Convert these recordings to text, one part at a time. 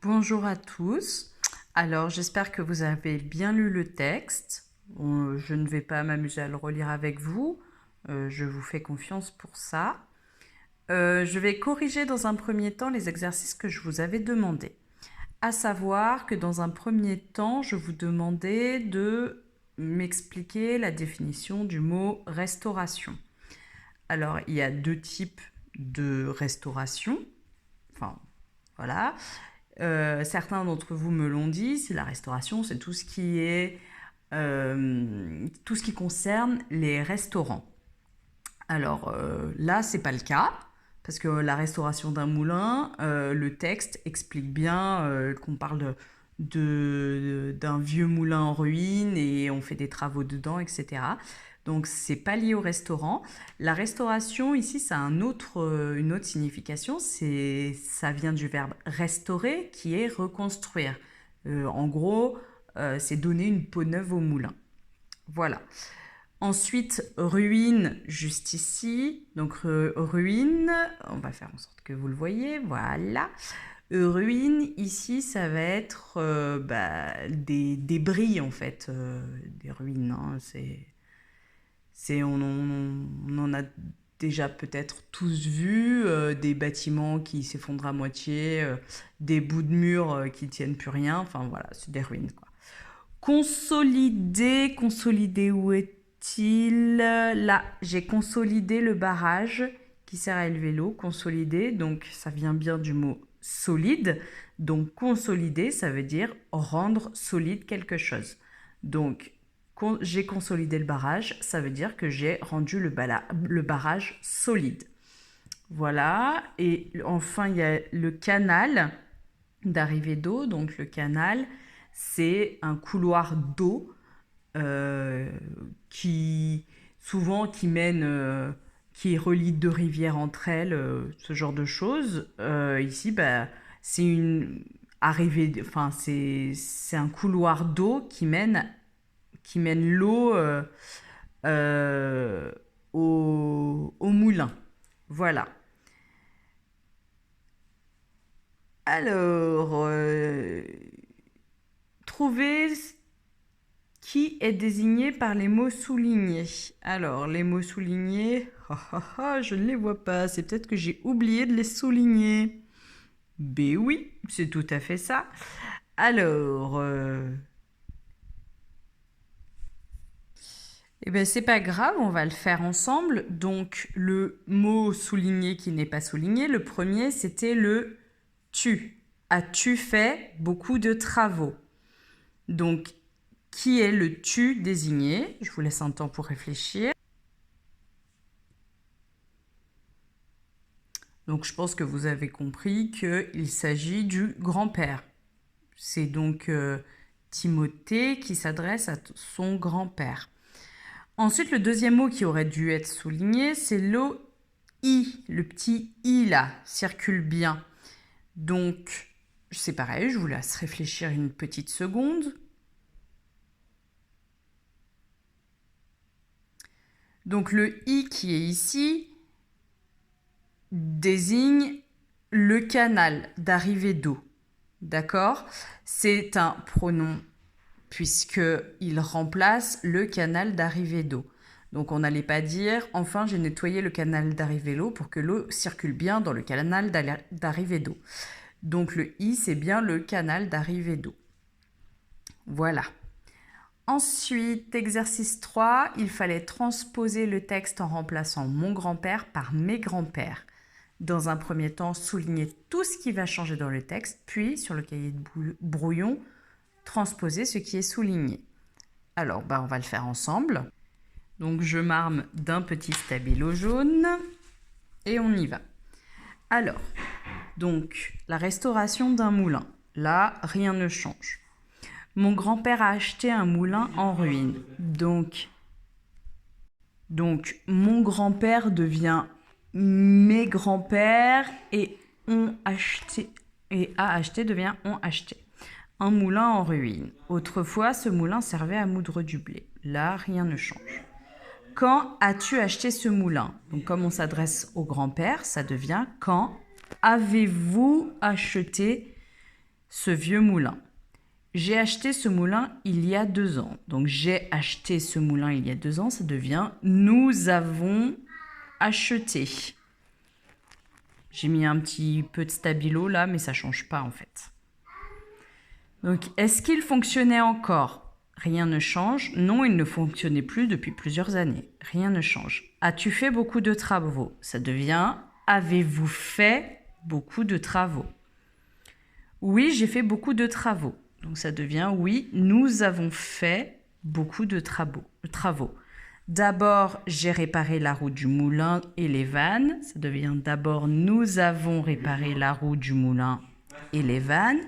Bonjour à tous. Alors, j'espère que vous avez bien lu le texte. Je ne vais pas m'amuser à le relire avec vous. Je vous fais confiance pour ça. Je vais corriger dans un premier temps les exercices que je vous avais demandés. À savoir que dans un premier temps, je vous demandais de m'expliquer la définition du mot restauration. Alors, il y a deux types de restauration. Enfin, voilà. Certains d'entre vous me l'ont dit, c'est la restauration, c'est tout ce qui est tout ce qui concerne les restaurants. Alors là, c'est pas le cas parce que la restauration d'un moulin, le texte explique bien qu'on parle d'un vieux moulin en ruine et on fait des travaux dedans, etc. Donc c'est pas lié au restaurant. La restauration ici, ça a une autre signification. Ça vient du verbe restaurer, qui est reconstruire. En gros, c'est donner une peau neuve au moulin. Voilà. Ensuite, ruine, juste ici. Donc, ruine, on va faire en sorte que vous le voyez. Voilà. Ruine, ici, ça va être des débris, en fait. Des ruines, hein. On en a déjà peut-être tous vu, des bâtiments qui s'effondrent à moitié, des bouts de murs qui tiennent plus rien. Enfin, voilà, c'est des ruines, quoi. Consolider, où est-il? Là, j'ai consolidé le barrage qui sert à élever l'eau. Consolider, donc ça vient bien du mot solide. Donc consolider, ça veut dire rendre solide quelque chose. Donc j'ai consolidé le barrage, ça veut dire que j'ai rendu le barrage solide. Voilà. Et enfin, il y a le canal d'arrivée d'eau. Donc le canal, c'est un couloir d'eau qui mène, qui relie deux rivières entre elles, ce genre de choses. Ici, c'est une arrivée, enfin c'est un couloir d'eau qui mène l'eau euh, au moulin. Voilà. Alors, trouver qui est désigné par les mots soulignés. Alors, les mots soulignés, je ne les vois pas. C'est peut-être que j'ai oublié de les souligner. Ben oui, c'est tout à fait ça. Alors, eh ben c'est pas grave, on va le faire ensemble. Donc, le mot souligné qui n'est pas souligné, le premier, c'était le tu. As-tu fait beaucoup de travaux? Donc, qui est le tu désigné? Je vous laisse un temps pour réfléchir. Donc, je pense que vous avez compris qu'il s'agit du grand-père. C'est donc Timothée qui s'adresse à son grand-père. Ensuite, le deuxième mot qui aurait dû être souligné, c'est le i. Le petit i là circule bien. Donc, c'est pareil, je vous laisse réfléchir une petite seconde. Donc, le i qui est ici désigne le canal d'arrivée d'eau. D'accord? C'est un pronom puisqu'il remplace le canal d'arrivée d'eau. Donc on n'allait pas dire « Enfin, j'ai nettoyé le canal d'arrivée d'eau pour que l'eau circule bien dans le canal d'arrivée d'eau. » Donc le « i », c'est bien le canal d'arrivée d'eau. Voilà. Ensuite, exercice 3, il fallait transposer le texte en remplaçant mon grand-père par mes grands-pères. Dans un premier temps, souligner tout ce qui va changer dans le texte, puis sur le cahier de brouillon, transposer ce qui est souligné. Alors, on va le faire ensemble. Donc, je m'arme d'un petit stabilo jaune et on y va. Alors, donc, la restauration d'un moulin. Là, rien ne change. Mon grand-père a acheté un moulin en ruine. Donc mon grand-père devient mes grands-pères et a acheté devient ont acheté. Un moulin en ruine. Autrefois, ce moulin servait à moudre du blé. Là, rien ne change. Quand as-tu acheté ce moulin? Donc, comme on s'adresse au grand-père, ça devient quand avez-vous acheté ce vieux moulin. J'ai acheté ce moulin il y a 2 ans. Donc j'ai acheté ce moulin il y a 2 ans, ça devient nous avons acheté. J'ai mis un petit peu de stabilo là, mais ça change pas en fait. Donc est-ce qu'il fonctionnait encore? Rien ne change. Non, il ne fonctionnait plus depuis plusieurs années. Rien ne change. As-tu fait beaucoup de travaux? Ça devient avez-vous fait beaucoup de travaux? Oui, j'ai fait beaucoup de travaux. Donc ça devient oui, nous avons fait beaucoup de travaux. D'abord, j'ai réparé la roue du moulin et les vannes. Ça devient d'abord nous avons réparé la roue du moulin et les vannes.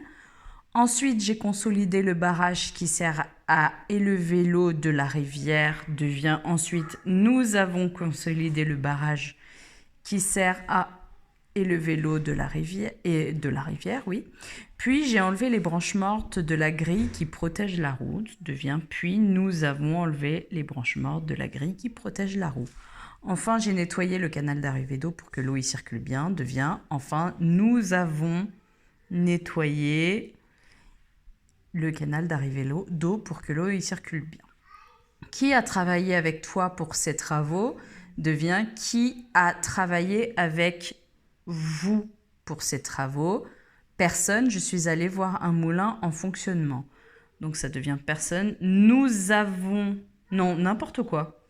Ensuite, j'ai consolidé le barrage qui sert à élever l'eau de la rivière. Devient ensuite nous avons consolidé le barrage qui sert à élever l'eau de la rivière, oui. Puis j'ai enlevé les branches mortes de la grille qui protège la roue. Devient puis nous avons enlevé les branches mortes de la grille qui protège la roue. Enfin, j'ai nettoyé le canal d'arrivée d'eau pour que l'eau y circule bien. Devient enfin nous avons nettoyé le canal d'arrivée d'eau pour que l'eau y circule bien. Qui a travaillé avec toi pour ces travaux? Devient qui a travaillé avec vous pour ces travaux? Personne, je suis allée voir un moulin en fonctionnement. Donc ça devient personne. Nous avons... Non, n'importe quoi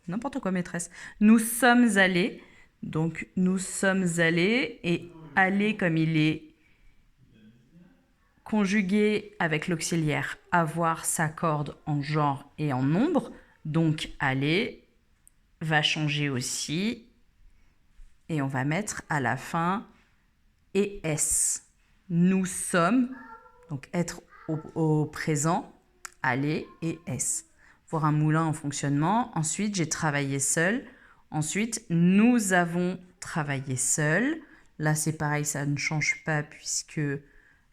maîtresse. Nous sommes allés. Donc nous sommes allés et aller comme il est conjugué avec l'auxiliaire avoir s'accorde en genre et en nombre. Donc aller va changer aussi. Et on va mettre à la fin ES. Nous sommes, donc être au présent, aller et S. Voir un moulin en fonctionnement. Ensuite, j'ai travaillé seul. Ensuite, nous avons travaillé seul. Là, c'est pareil, ça ne change pas puisque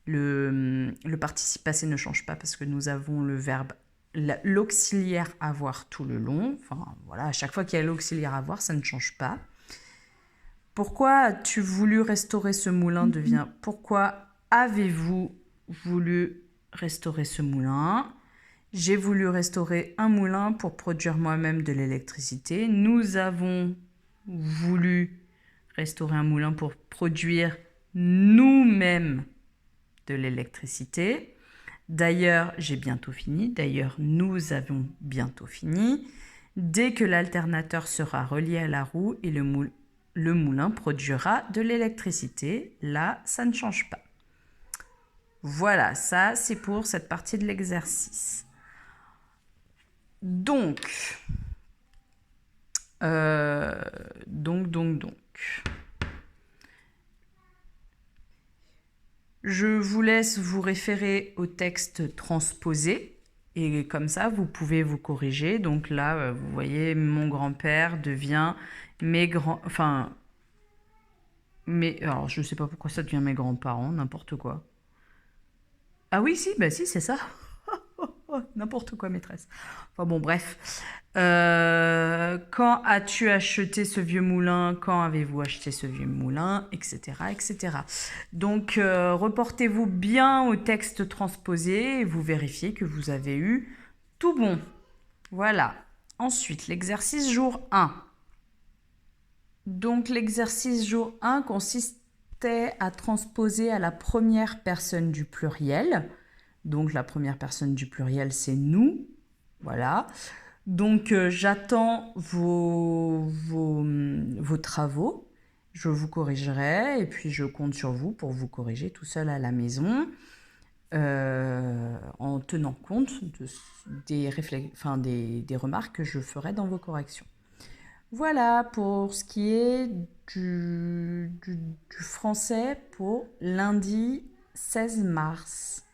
le participe passé ne change pas parce que nous avons le verbe, l'auxiliaire avoir tout le long. Enfin, voilà, à chaque fois qu'il y a l'auxiliaire avoir, ça ne change pas. Pourquoi as-tu voulu restaurer ce moulin? Devient pourquoi avez-vous voulu restaurer ce moulin? J'ai voulu restaurer un moulin pour produire moi-même de l'électricité. Nous avons voulu restaurer un moulin pour produire nous-mêmes de l'électricité. D'ailleurs, j'ai bientôt fini. D'ailleurs, nous avons bientôt fini. Dès que l'alternateur sera relié à la roue et le moulin produira de l'électricité. Là, ça ne change pas. Voilà, ça, c'est pour cette partie de l'exercice. Donc. Je vous laisse vous référer au texte transposé. Et comme ça, vous pouvez vous corriger. Donc là, vous voyez, mon grand-père devient mes grands... Enfin... Alors, je ne sais pas pourquoi ça devient mes grands-parents, n'importe quoi. Ah oui, si, bah si, c'est ça. N'importe quoi, maîtresse. Enfin bon, bref. Quand as-tu acheté ce vieux moulin? Quand avez-vous acheté ce vieux moulin? Etc. etc. Donc, reportez-vous bien au texte transposé et vous vérifiez que vous avez eu tout bon. Voilà. Ensuite, l'exercice jour 1. Donc, l'exercice jour 1 consistait à transposer à la première personne du pluriel. Donc, la première personne du pluriel, c'est nous. Voilà. Donc, j'attends vos travaux. Je vous corrigerai et puis je compte sur vous pour vous corriger tout seul à la maison en tenant compte des remarques que je ferai dans vos corrections. Voilà pour ce qui est du français pour lundi 16 mars.